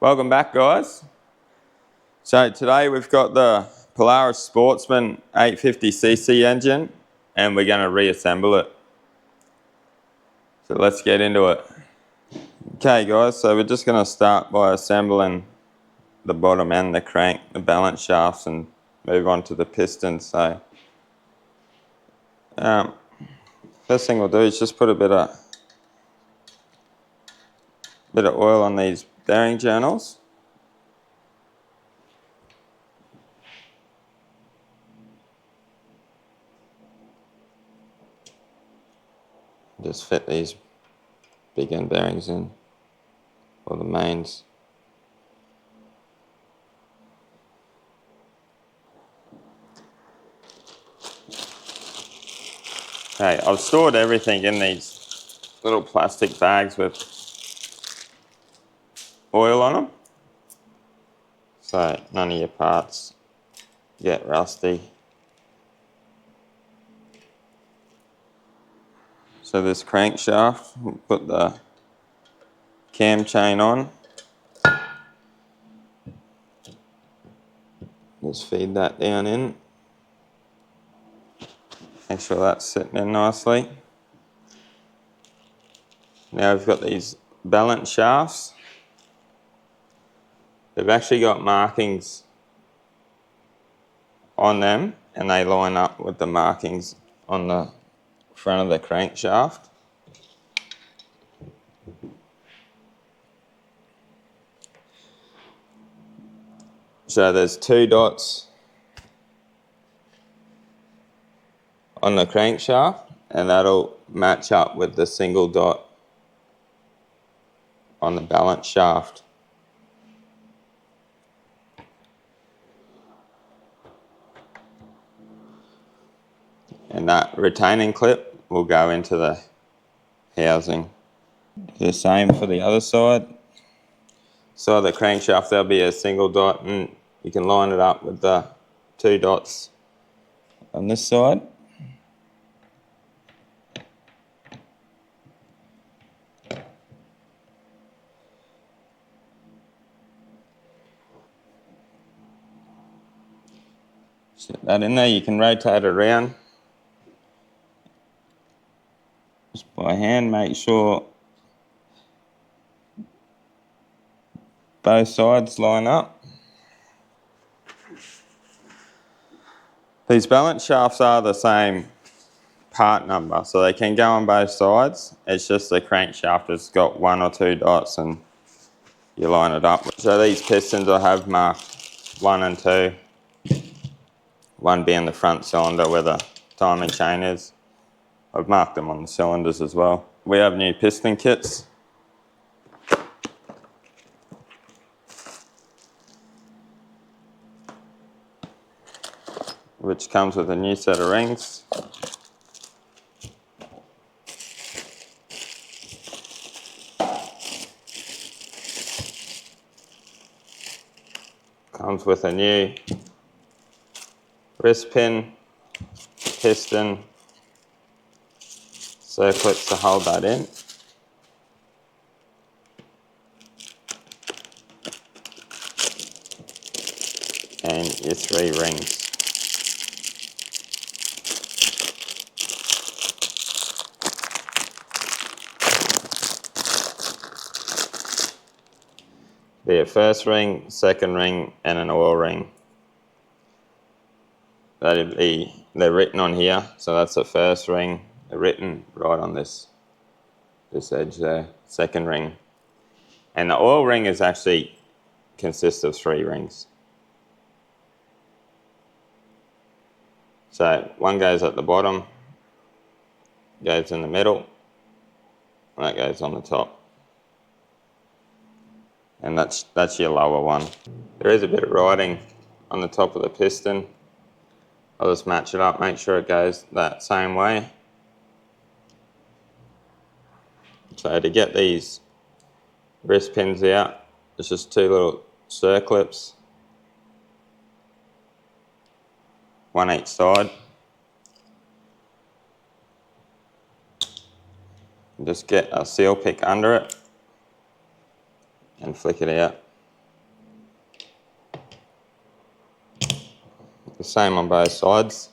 Welcome back, guys. So today we've got the Polaris Sportsman 850cc engine and we're going to reassemble it. So let's get into it. Okay guys, so we're just going to start by assembling the bottom and the crank, the balance shafts, and move on to the pistons. So first thing we'll do is just put a bit of oil on these bearing journals. Just fit these big end bearings in, or the mains. Okay, I've stored everything in these little plastic bags with oil on them, so none of your parts get rusty. So this crankshaft, we'll put the cam chain on. Just feed that down in. Make sure that's sitting in nicely. Now we've got these balance shafts. They've actually got markings on them and they line up with the markings on the front of the crankshaft. So there's 2 dots on the crankshaft and that'll match up with the single dot on the balance shaft. And that retaining clip will go into the housing. The same for the other side. So the crankshaft, there'll be a single dot and you can line it up with the 2 dots on this side. Set that in there, you can rotate it around. Just by hand, make sure both sides line up. These balance shafts are the same part number, so they can go on both sides. It's just the crankshaft has got 1 or 2 dots and you line it up. So these pistons I have marked 1 and 2, 1 being the front cylinder where the timing chain is. I've marked them on the cylinders as well. We have new piston kits. Which comes with a new set of rings. Comes with a new wrist pin, piston, circlets to hold that in. And your 3 rings. Be a first ring, second ring, and an oil ring. They're written on here, so that's the first ring. They're written right on this edge there, second ring. And the oil ring is actually consists of 3 rings. So 1 goes at the bottom, goes in the middle, and that goes on the top. And that's your lower one. There is a bit of writing on the top of the piston. I'll just match it up, make sure it goes that same way. So to get these wrist pins out, it's just 2 little circlips, 1 each side. Just get a seal pick under it and flick it out. The same on both sides.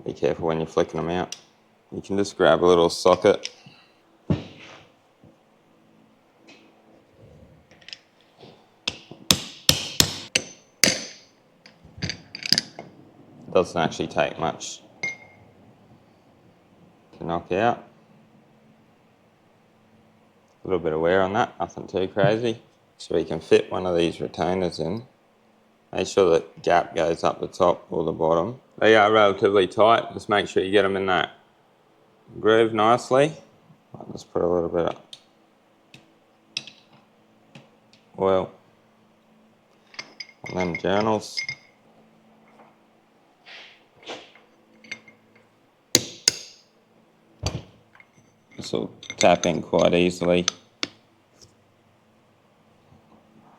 Be careful when you're flicking them out. You can just grab a little socket. Doesn't actually take much to knock out. A little bit of wear on that, nothing too crazy. So you can fit one of these retainers in. Make sure that gap goes up the top or the bottom. They are relatively tight, just make sure you get them in that groove nicely. I'll just put a little bit of oil on them journals. This will tap in quite easily.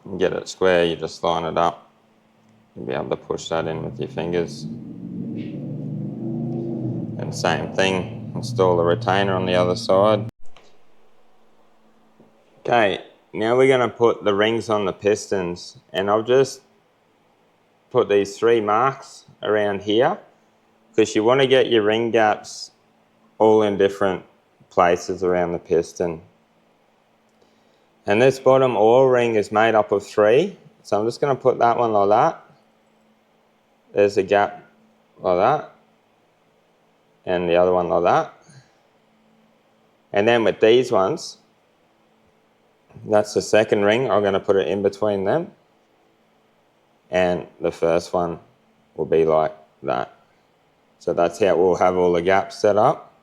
You get it square, you just line it up. You'll be able to push that in with your fingers. And same thing, install the retainer on the other side. Okay, now we're going to put the rings on the pistons, and I've just put these 3 marks around here because you want to get your ring gaps all in different places around the piston. And this bottom oil ring is made up of 3, so I'm just going to put that one like that. There's a gap like that, and the other one like that. And then with these ones, that's the second ring, I'm going to put it in between them, and the first one will be like that. So that's how we'll have all the gaps set up.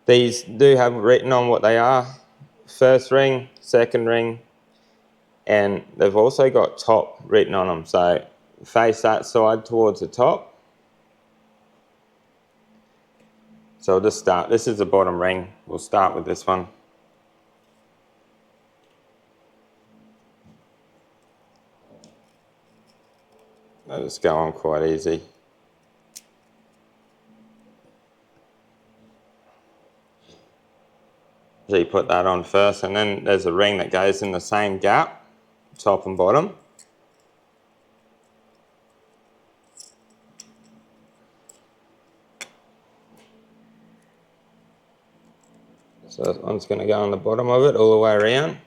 These do have written on what they are. First ring, second ring, and they've also got top written on them. So face that side towards the top. So we'll just start. This is the bottom ring. We'll start with this one. They'll just go on quite easy. So you put that on first, and then there's a ring that goes in the same gap, top and bottom. So that one's going to go on the bottom of it all the way around.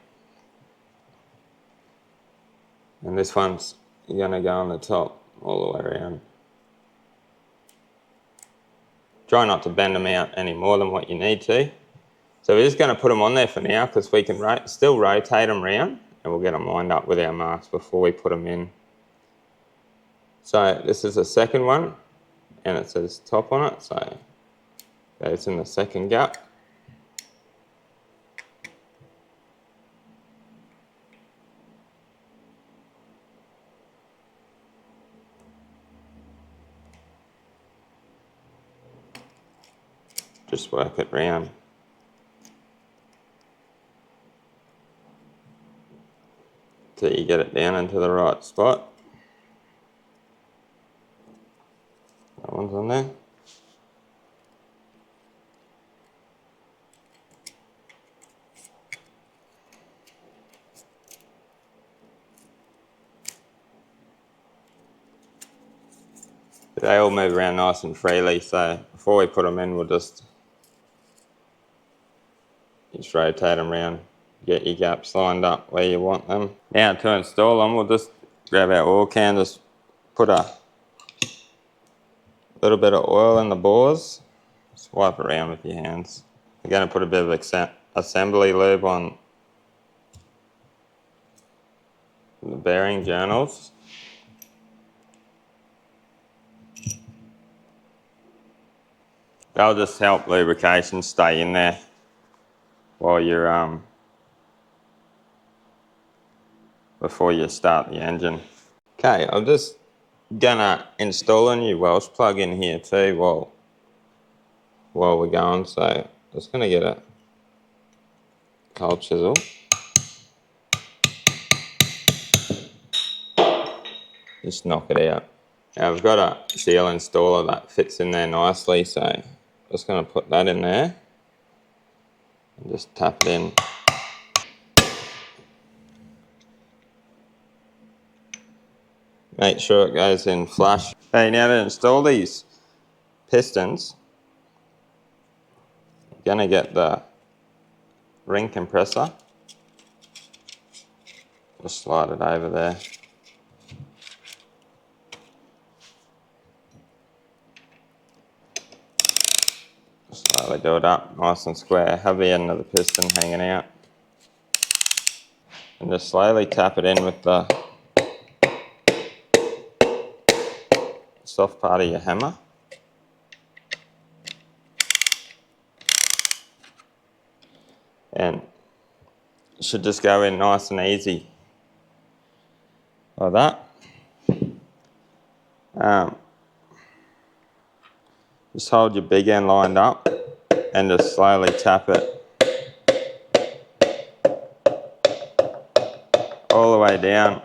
And this one's going to go on the top all the way around. Try not to bend them out any more than what you need to. So we're just going to put them on there for now because we can still rotate them around, and we'll get them lined up with our marks before we put them in. So this is the second one, and it says top on it, so it's in the second gap. Just work it round. Till you get it down into the right spot. That one's on there. They all move around nice and freely, so before we put them in, we'll just rotate them around, get your gaps lined up where you want them. Now to install them, we'll just grab our oil can, just put a little bit of oil in the bores, just wipe around with your hands. We're going to put a bit of assembly lube on the bearing journals. That'll just help lubrication stay in there while you're before you start the engine. Okay, I'm just gonna install a new Welsh plug in here too while we're going. So just gonna get a cold chisel. Just knock it out. Now I've got a seal installer that fits in there nicely, so just gonna put that in there and just tap it in. Make sure it goes in flush. Okay, now to install these pistons, you're going to get the ring compressor. Just slide it over there. Slowly do it up, nice and square. Have the end of the piston hanging out. And just slowly tap it in with the soft part of your hammer. And it should just go in nice and easy. Like that. Just hold your big end lined up and just slowly tap it all the way down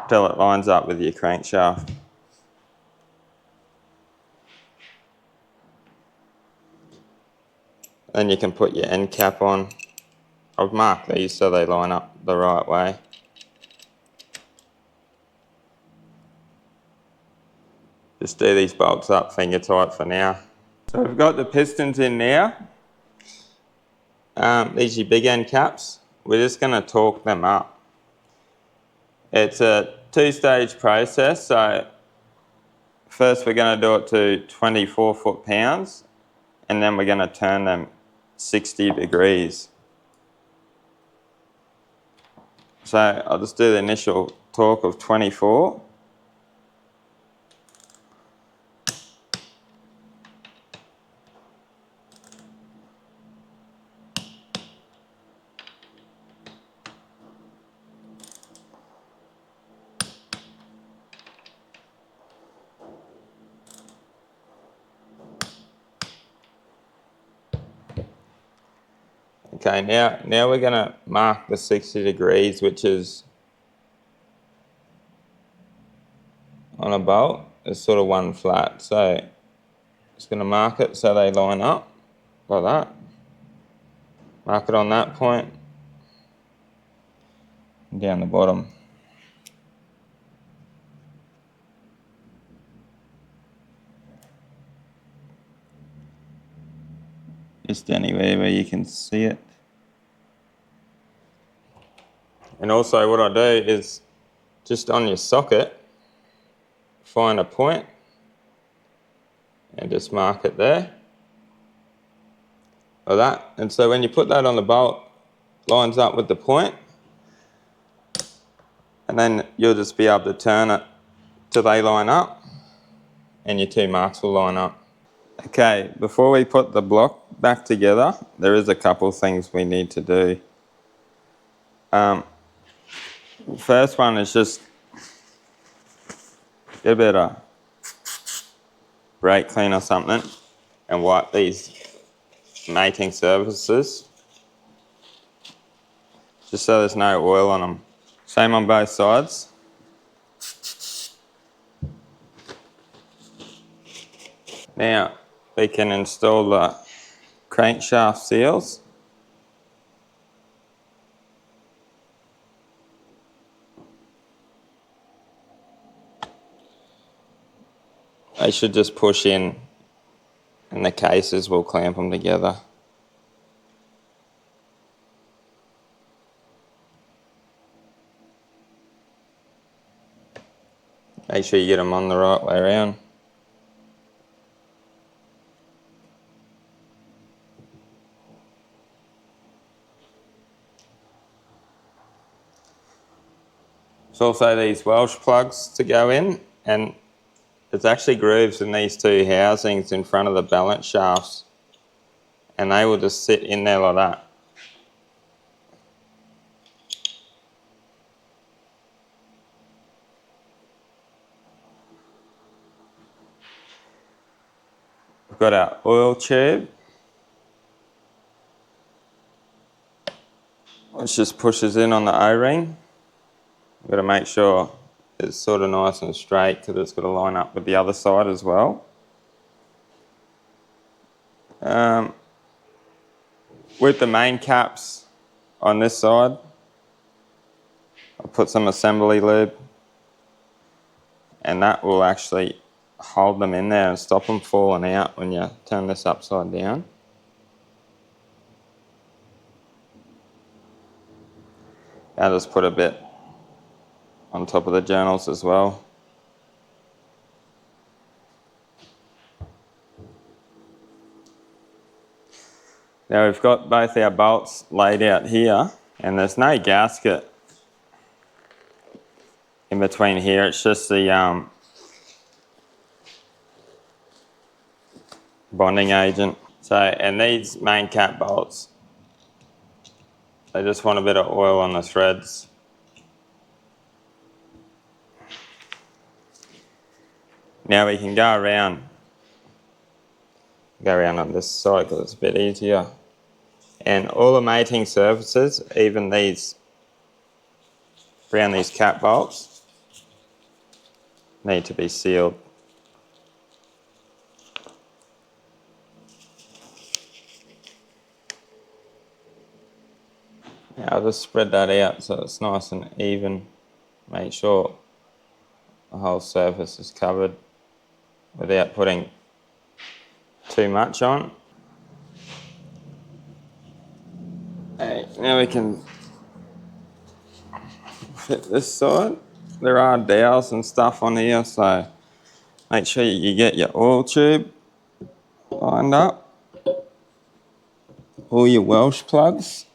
till it lines up with your crankshaft. Then you can put your end cap on. I've marked these so they line up the right way. Just do these bolts up finger tight for now. So we've got the pistons in now. These are your big end caps. We're just going to torque them up. It's a two-stage process, so first we're going to do it to 24 foot-pounds and then we're going to turn them 60 degrees. So I'll just do the initial torque of 24. Okay, now we're going to mark the 60 degrees, which is on a bolt. It's sort of one flat. So just going to mark it so they line up like that. Mark it on that point and down the bottom. Just anywhere where you can see it. And also what I do is just on your socket, find a point and just mark it there. Like that. And so when you put that on the bolt, lines up with the point, and then you'll just be able to turn it till they line up and your two marks will line up. Okay, before we put the block back together, there is a couple of things we need to do. First one is just get a bit of brake clean or something and wipe these mating surfaces just so there's no oil on them. Same on both sides. Now we can install the crankshaft seals. They should just push in and the cases will clamp them together. Make sure you get them on the right way around. There's also these Welsh plugs to go in, and there's actually grooves in these two housings in front of the balance shafts, and they will just sit in there like that. We've got our oil tube, which just pushes in on the O-ring. We've got to make sure it's sort of nice and straight because it's got to line up with the other side as well. With the main caps on this side, put some assembly lube, and that will actually hold them in there and stop them falling out when you turn this upside down. I'll just put a bit on top of the journals as well. Now we've got both our bolts laid out here, and there's no gasket in between here. It's just the bonding agent. So, and these main cap bolts, they just want a bit of oil on the threads. Now we can go around on this side because it's a bit easier. And all the mating surfaces, even these, around these cap bolts, need to be sealed. Now I'll just spread that out so it's nice and even. Make sure the whole surface is covered without putting too much on. Okay, now we can fit this side. There are dowels and stuff on here, so make sure you get your oil tube lined up. All your Welsh plugs.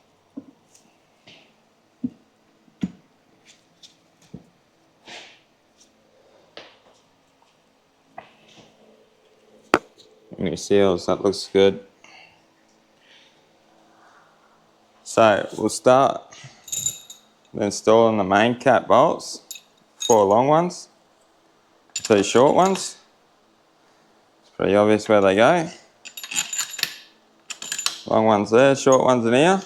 And your seals, that looks good. So we'll start installing the main cap bolts, 4 long ones, 2 short ones. It's pretty obvious where they go. Long ones there, short ones in here.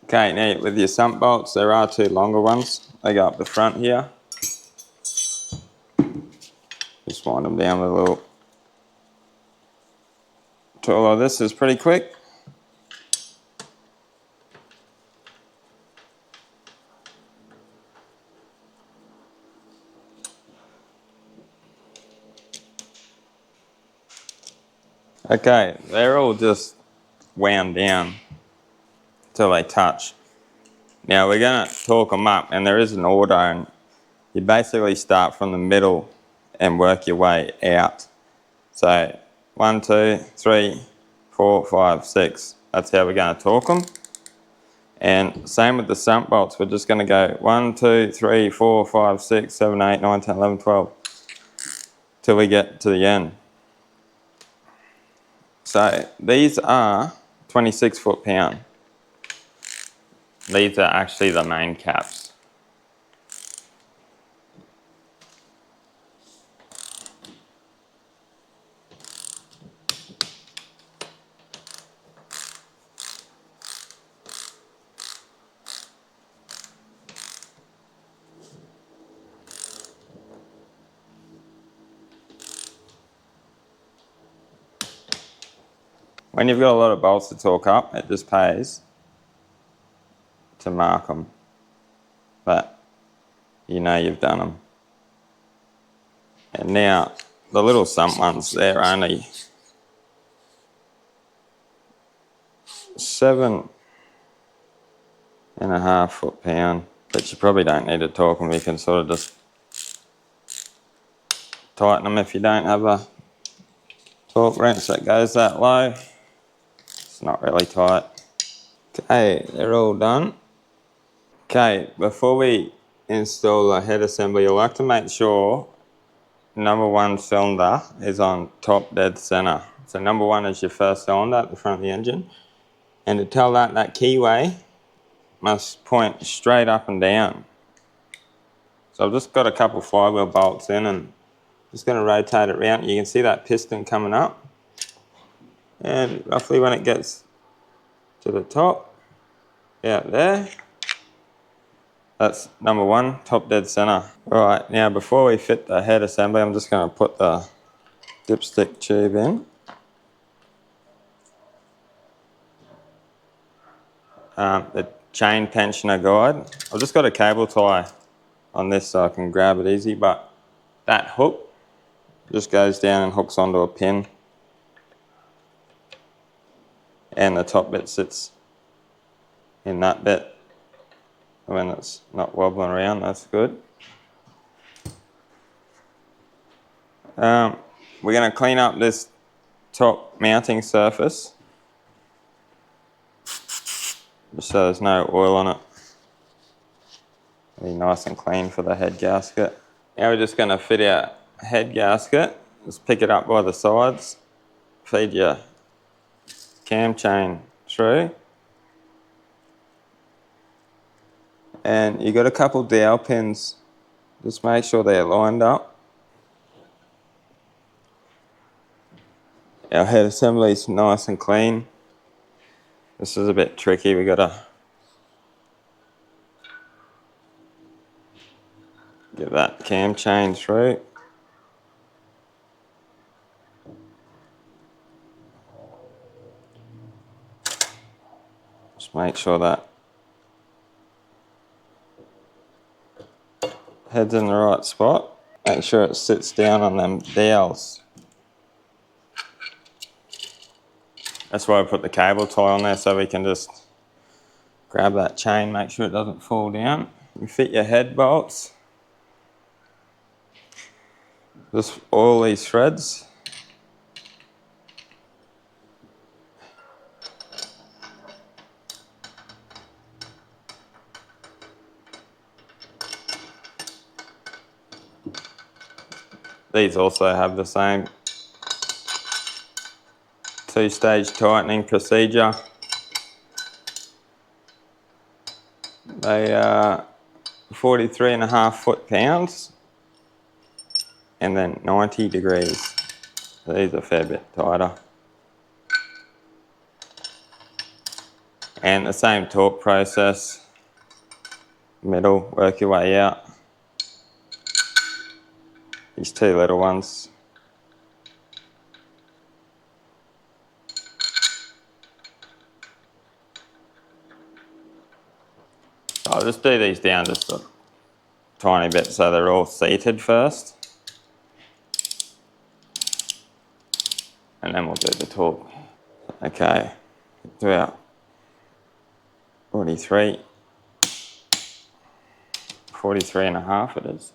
Okay, now with your sump bolts, there are 2 longer ones. They go up the front here. Just wind them down with a little tool like this is pretty quick. Okay, they're all just wound down until they touch. Now we're going to torque them up, and there is an order, and you basically start from the middle and work your way out. So 1, 2, 3, 4, 5, 6. That's how we're going to torque them. And same with the sump bolts. We're just going to go 1, 2, 3, 4, 5, 6, 7, 8, 9, 10, 11, 12 till we get to the end. So these are 26 foot-pound. These are actually the main caps. When you've got a lot of bolts to torque up, it just pays to mark them, but you know you've done them. And now the little sump ones, they're only 7.5 foot-pound, but you probably don't need to torque them. You can sort of just tighten them if you don't have a torque wrench that goes that low. It's not really tight. Okay, they're all done. Okay, before we install the head assembly, you'll like to make sure number 1 cylinder is on top dead center. So number 1 is your first cylinder at the front of the engine. And to tell that keyway must point straight up and down. So I've just got a couple flywheel bolts in and just going to rotate it around. You can see that piston coming up. And roughly when it gets to the top, out there, that's number 1, top dead center. Right, now before we fit the head assembly, I'm just going to put the dipstick tube in. the chain tensioner guide. I've just got a cable tie on this so I can grab it easy, but that hook just goes down and hooks onto a pin, and the top bit sits in that bit when it's not wobbling around. That's good. We're going to clean up this top mounting surface just so there's no oil on it. Be nice and clean for the head gasket. Now we're just going to fit our head gasket. Just pick it up by the sides, feed your cam chain through, and you got a couple dowel pins. Just make sure they're lined up. Our head assembly is nice and clean. This is a bit tricky. We got to get that cam chain through. Just make sure that head's in the right spot. Make sure it sits down on them dowels. That's why I put the cable tie on there, so we can just grab that chain, make sure it doesn't fall down. You fit your head bolts. Just oil these threads. These also have the same two-stage tightening procedure. They are 43.5 foot-pounds and then 90 degrees. So these are a fair bit tighter. And the same torque process. Middle, work your way out. These two little ones. I'll just do these down just a tiny bit so they're all seated first. And then we'll do the torque. Okay, do our 43. 43.5 it is.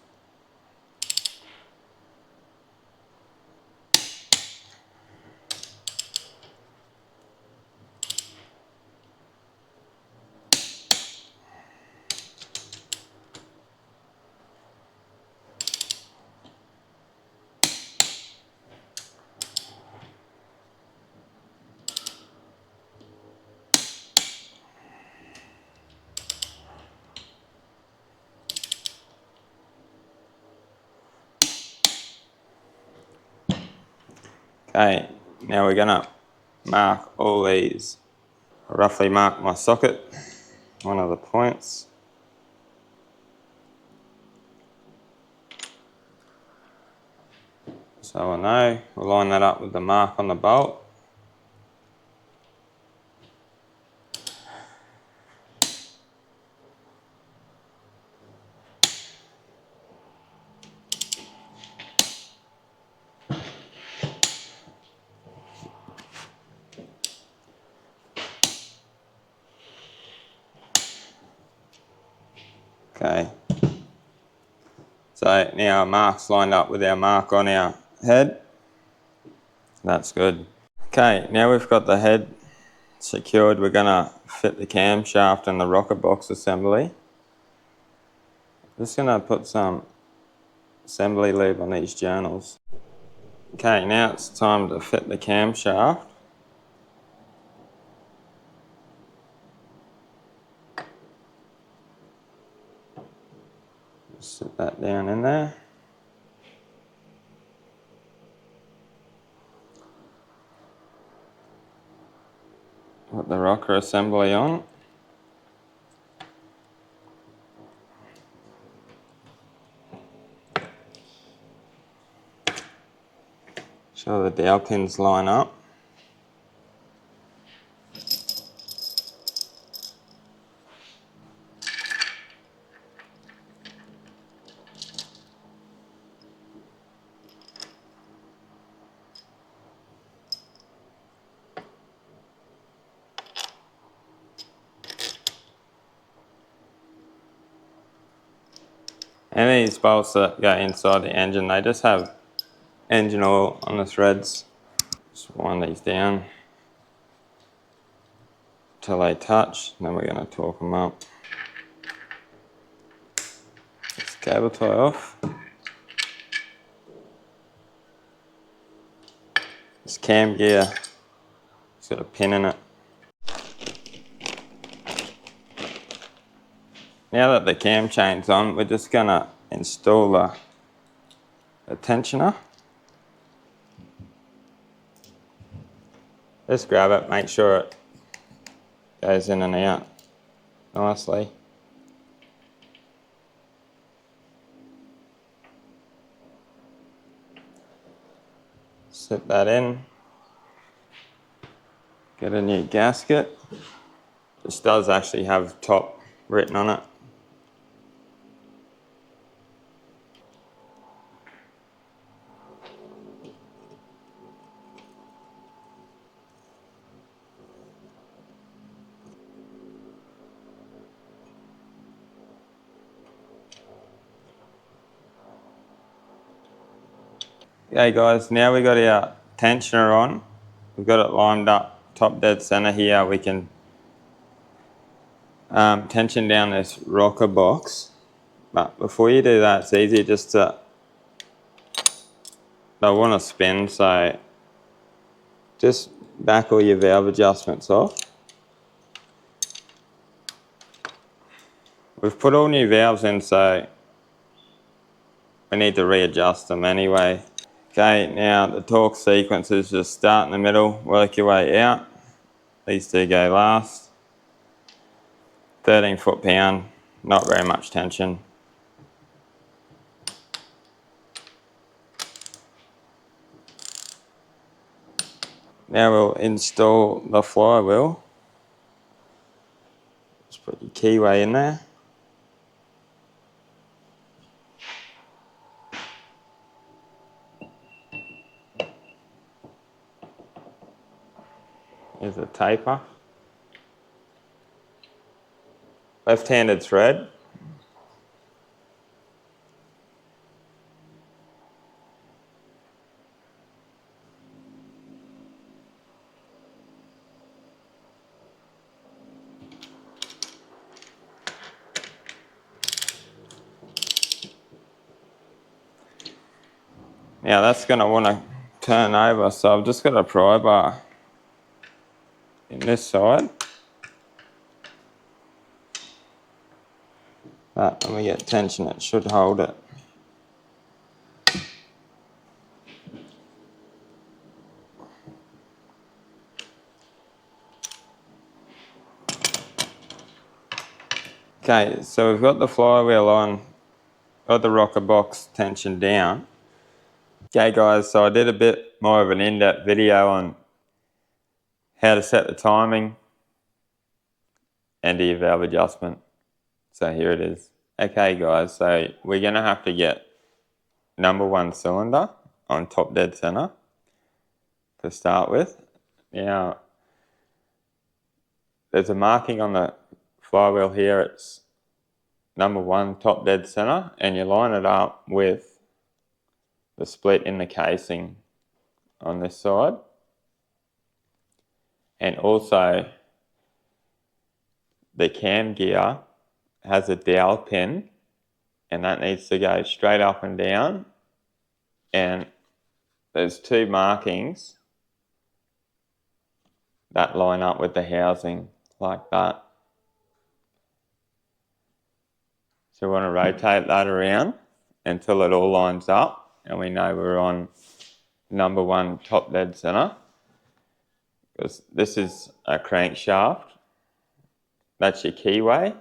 Okay, now we're gonna mark all these. I roughly mark my socket, one of the points. So I know, we'll line that up with the mark on the bolt. Okay, so now our mark's lined up with our mark on our head. That's good. Okay, now we've got the head secured, we're gonna fit the camshaft and the rocker box assembly. Just gonna put some assembly lube on these journals. Okay, now it's time to fit the camshaft. Sit that down in there. Put the rocker assembly on. Sure the dowel pins line up. And these bolts that go inside the engine, they just have engine oil on the threads. Just wind these down till they touch, then we're going to torque them up. This cable tie off. This cam gear, it's got a pin in it. Now that the cam chain's on, we're just going to install the tensioner. Just grab it, make sure it goes in and out nicely. Slip that in. Get a new gasket. This does actually have top written on it. Okay guys, now we've got our tensioner on. We've got it lined up top dead center here. We can tension down this rocker box. But before you do that, it's easier just to, they want to spin, so just back all your valve adjustments off. We've put all new valves in, so we need to readjust them anyway. Okay, now the torque sequence is just start in the middle, work your way out. These two go last. 13 foot-pound, not very much tension. Now we'll install the flywheel. Just put your keyway in there. Here's a taper. Left-handed thread. Now that's going to want to turn over, so I've just got a pry bar in this side. But when we get tension, it should hold it. Okay, so we've got the flywheel on, got the rocker box tension down. Okay guys, so I did a bit more of an in-depth video on how to set the timing and do your valve adjustment. So here it is. Okay guys, so we're going to have to get #1 cylinder on top dead center to start with. Now, there's a marking on the flywheel here, it's #1 top dead center, and you line it up with the split in the casing on this side. And also, the cam gear has a dowel pin, and that needs to go straight up and down. And there's two markings that line up with the housing, like that. So we want to rotate that around until it all lines up, and we know we're on #1 top dead center. Because this is a crankshaft. That's your keyway.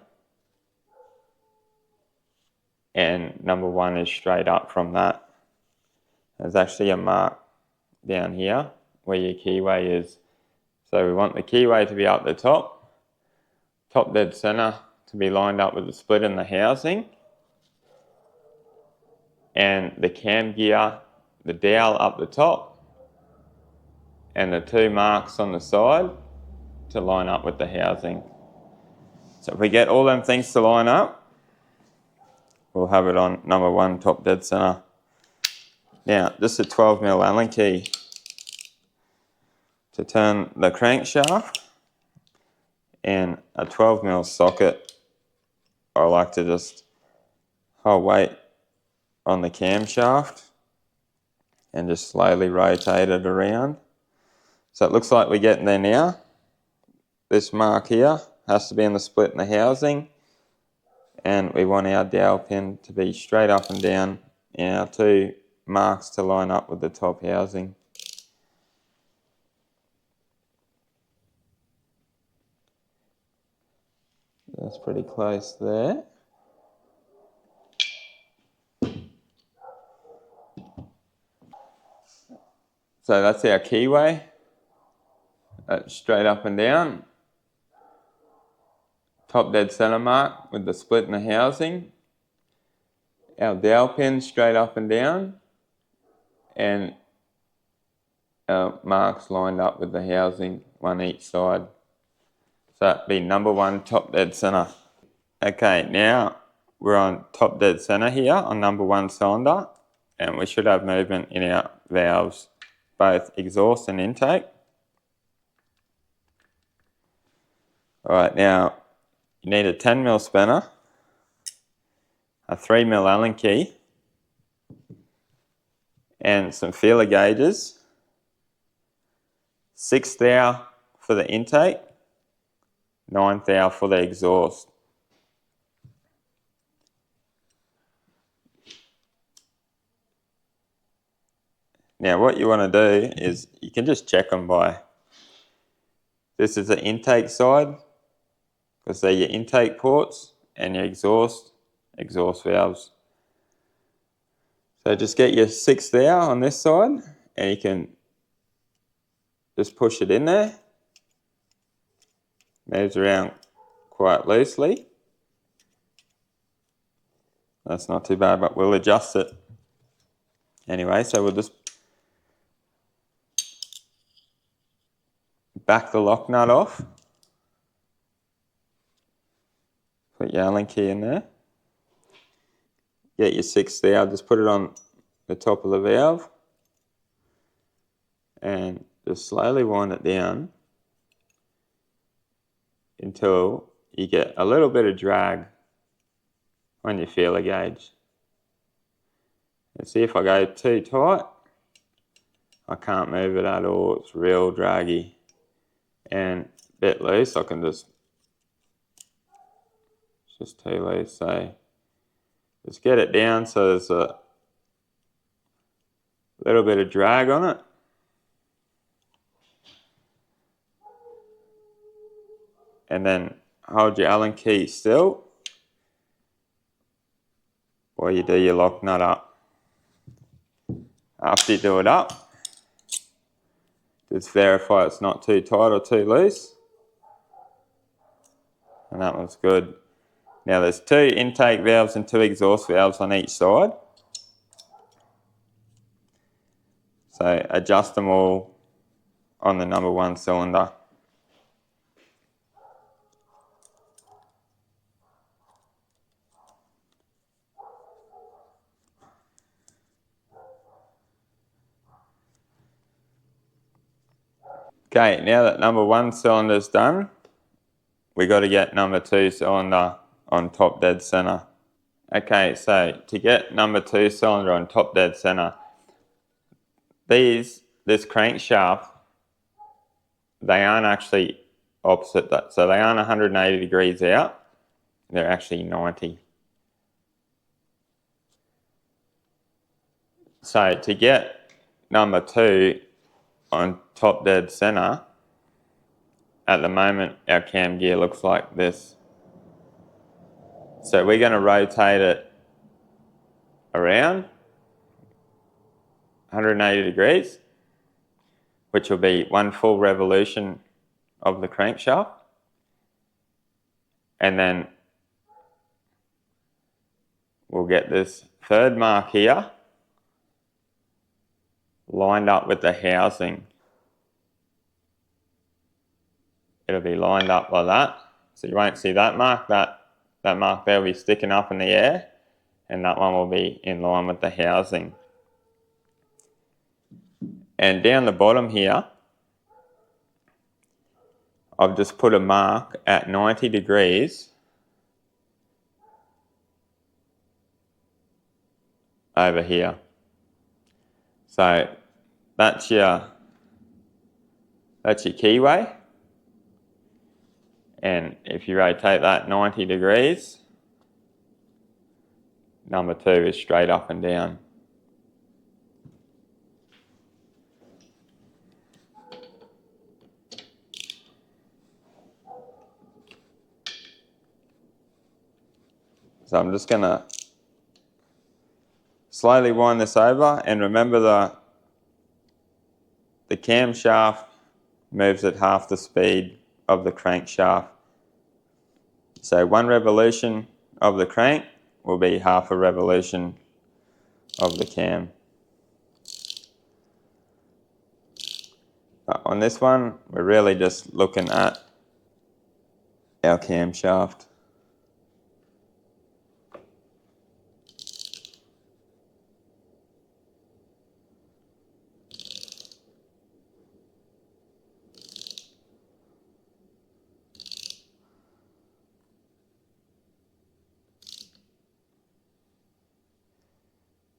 And #1 is straight up from that. There's actually a mark down here where your keyway is. So we want the keyway to be up the top dead center to be lined up with the split in the housing, and the cam gear, the dowel up the top, and the two marks on the side to line up with the housing. So if we get all them things to line up, we'll have it on number 1 top dead center. Now, just a 12mm Allen key to turn the crankshaft, and a 12mm socket. I like to just hold weight on the camshaft and just slowly rotate it around. So it looks like we're getting there now. This mark here has to be in the split in the housing, and we want our dowel pin to be straight up and down, and our 2 marks to line up with the top housing. That's pretty close there. So that's our keyway. That's straight up and down. Top dead center mark with the split in the housing. Our dowel pin straight up and down. And our marks lined up with the housing, one each side. So that'd be number 1 top dead center. Okay, now we're on top dead center here on number 1 cylinder, and we should have movement in our valves, both exhaust and intake. Alright, now you need a 10mm spinner, a 3mm Allen key, and some feeler gauges, 6 thou for the intake, 9 thou for the exhaust. Now what you want to do is you can just check them by, this is the intake side, because they're your intake ports, and your exhaust valves. So just get your 6 thou on this side, and you can just push it in there. Moves around quite loosely. That's not too bad, but we'll adjust it anyway. So we'll just back the lock nut off. Put your Allen key in there. Get your 6 thou, just put it on the top of the valve and just slowly wind it down until you get a little bit of drag on your feeler gauge. And see, if I go too tight, I can't move it at all. It's real draggy. And a bit loose, I can just, it's just too loose. So just get it down so there's a little bit of drag on it. And then hold your Allen key still while you do your lock nut up. After you do it up, just verify it's not too tight or too loose. And that one's good. Now there's 2 intake valves and 2 exhaust valves on each side. So adjust them all on the number 1 cylinder. Okay, now that number 1 cylinder is done, we got to get number 2 cylinder on top dead center. Okay, so to get number 2 cylinder on top dead center, this crankshaft, they aren't actually opposite that. So they aren't 180 degrees out, they're actually 90. So to get number 2 on top dead center, at the moment our cam gear looks like this. So we're going to rotate it around 180 degrees, which will be 1 full revolution of the crankshaft. And then we'll get this 3rd mark here lined up with the housing. It'll be lined up like that. So you won't see that mark. That mark there will be sticking up in the air. and that one will be in line with the housing. And down the bottom here, I've just put a mark at 90 degrees over here. So that's your keyway. And if you rotate that 90 degrees, number 2 is straight up and down. So I'm just going to slowly wind this over, and remember the camshaft moves at half the speed of the crankshaft. So 1 revolution of the crank will be half a revolution of the cam. But on this one, we're really just looking at our camshaft.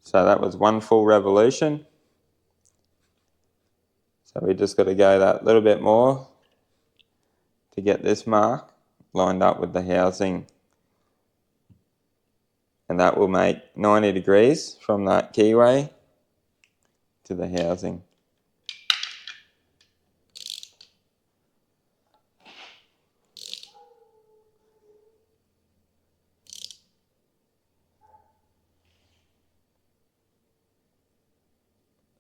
So that was 1 full revolution. So we just got to go that little bit more to get this mark lined up with the housing. And that will make 90 degrees from that keyway to the housing.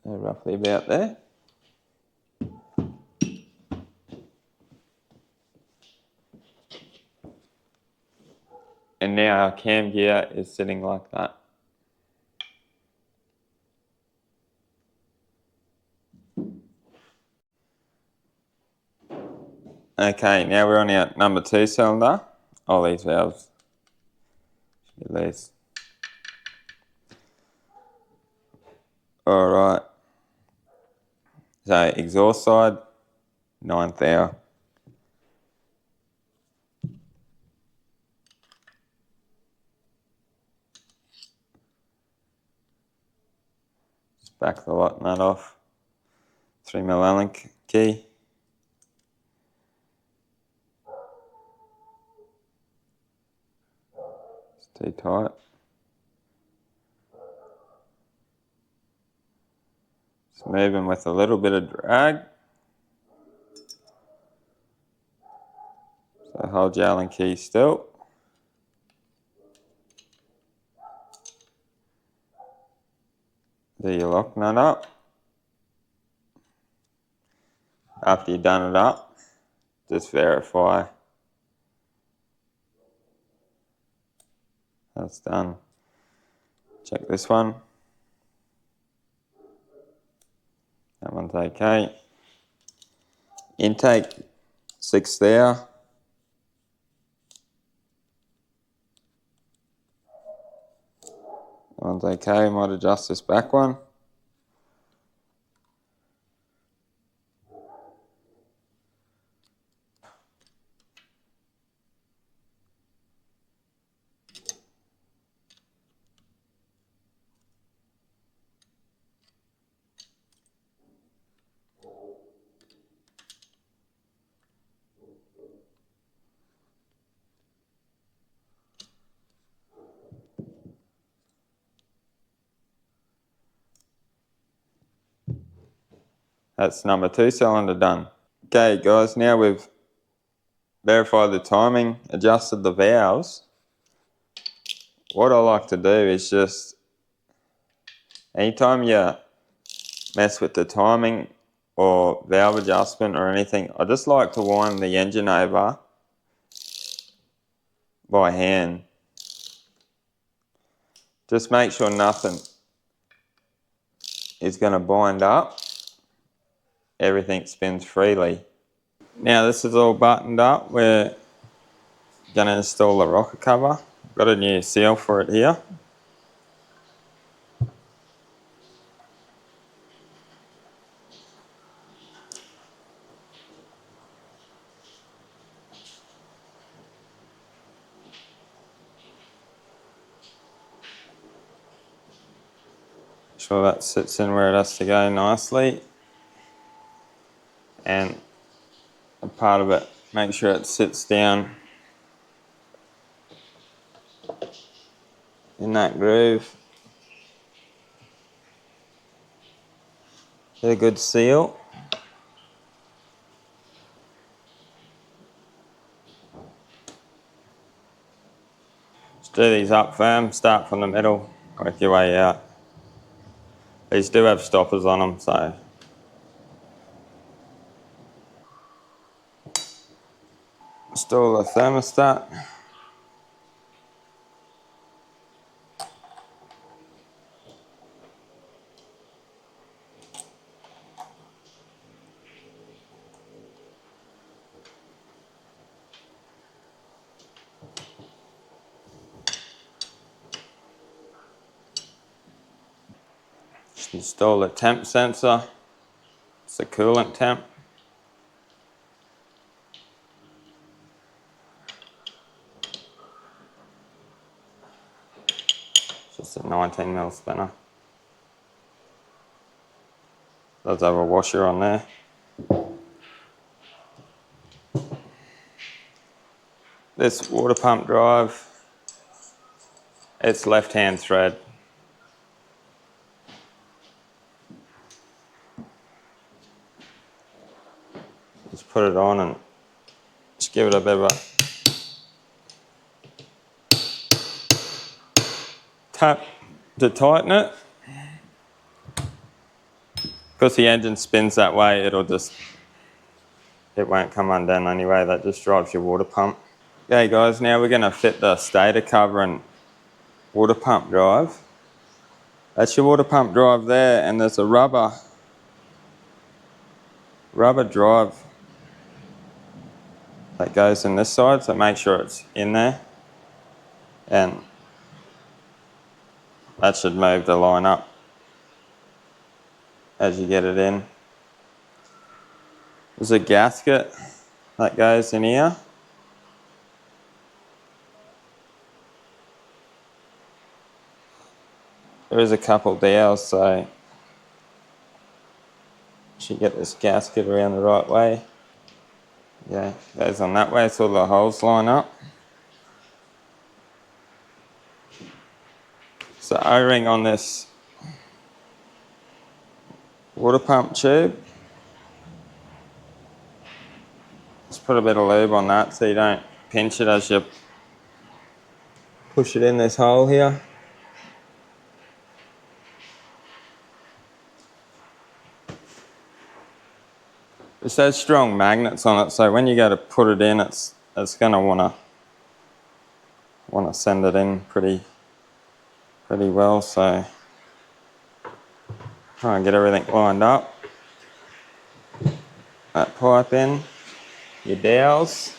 So roughly about there. And now our cam gear is sitting like that. Okay, now we're on our number 2 cylinder. All these valves should be loose. Alright. So exhaust side, 9th hour. Just back the lock nut off. 3mm Allen key. It's too tight. Just moving with a little bit of drag. So hold your Allen key still. Do your lock nut up. After you've done it up, just verify that's done. Check this one. That one's okay. Intake, 6th hour. That one's okay. Might adjust this back one. That's number 2 cylinder done. Okay guys, now we've verified the timing, adjusted the valves. What I like to do is just, anytime you mess with the timing or valve adjustment or anything, I just like to wind the engine over by hand. Just make sure nothing is going to bind up. Everything spins freely. Now this is all buttoned up. We're going to install the rocker cover. Got a new seal for it here. sure that sits in where it has to go nicely. And a part of it, make sure it sits down in that groove. Get a good seal. Just do these up firm, start from the middle, work your way out. These do have stoppers on them, so install the thermostat. Just install the temp sensor. It's the coolant temp. It's just a 19mm spinner. Does have a washer on there. This water pump drive, it's left-hand thread. Just put it on and just give it a bit of a tap to tighten it. Because the engine spins that way, it won't come undone anyway. That just drives your water pump. Okay guys, now we're going to fit the stator cover and water pump drive. That's your water pump drive there, and there's a rubber drive that goes in this side, so make sure it's in there, and that should move the line up as you get it in. There's a gasket that goes in here. There is a couple dowels, so you should get this gasket around the right way. Yeah, goes on that way so the holes line up. So O-ring on this water pump tube. Just put a bit of lube on that so you don't pinch it as you push it in this hole here. It has strong magnets on it, so when you go to put it in, it's going to want to send it in pretty well. So try and get everything lined up. That pipe in, your dowels.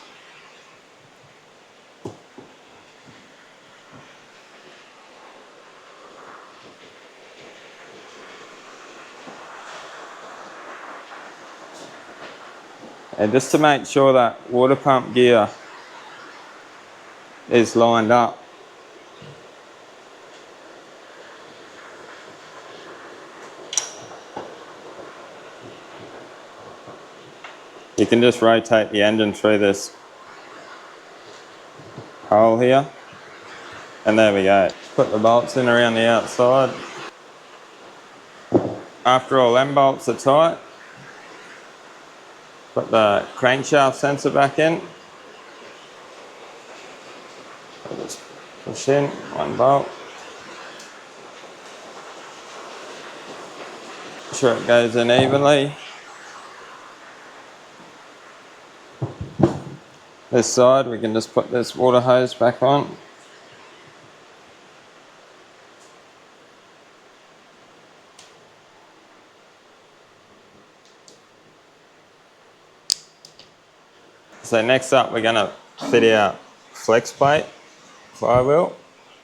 And just to make sure that water pump gear is lined up. You can just rotate the engine through this hole here. And there we go. Put the bolts in around the outside. After all them bolts are tight, put the crankshaft sensor back in. Just push in one bolt. Make sure it goes in evenly. This side we can just put this water hose back on. So next up we're going to fit our flex plate flywheel.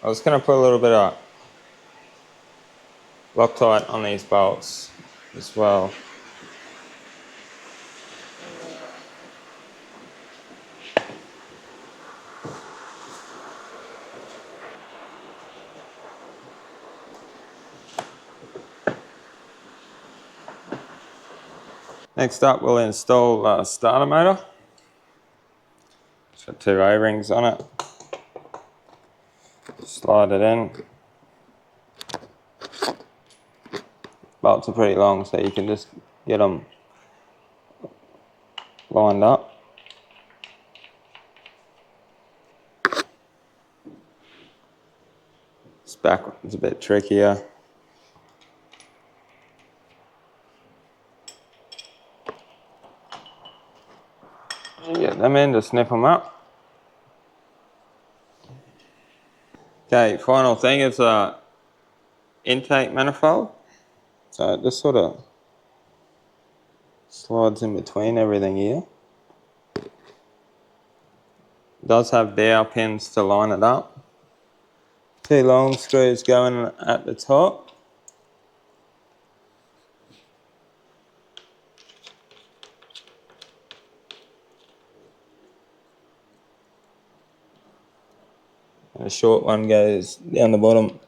I was going to put a little bit of Loctite on these bolts as well. Next up, we'll install the starter motor. It's got 2 O-rings on it. Slide it in. Bolts are pretty long, so you can just get them lined up. This back one's a bit trickier. You get them in to snip them up. Okay, final thing is a intake manifold. So it just sort of slides in between everything here. It does have dowel pins to line it up. 2 long screws going at the top. And a short one goes down the bottom.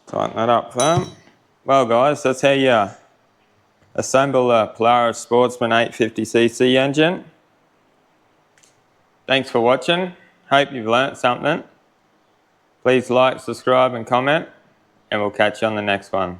Tighten that up firm. Well guys, that's how you assemble a Polaris Sportsman 850cc engine. Thanks for watching. Hope you've learnt something. Please like, subscribe and comment, and we'll catch you on the next one.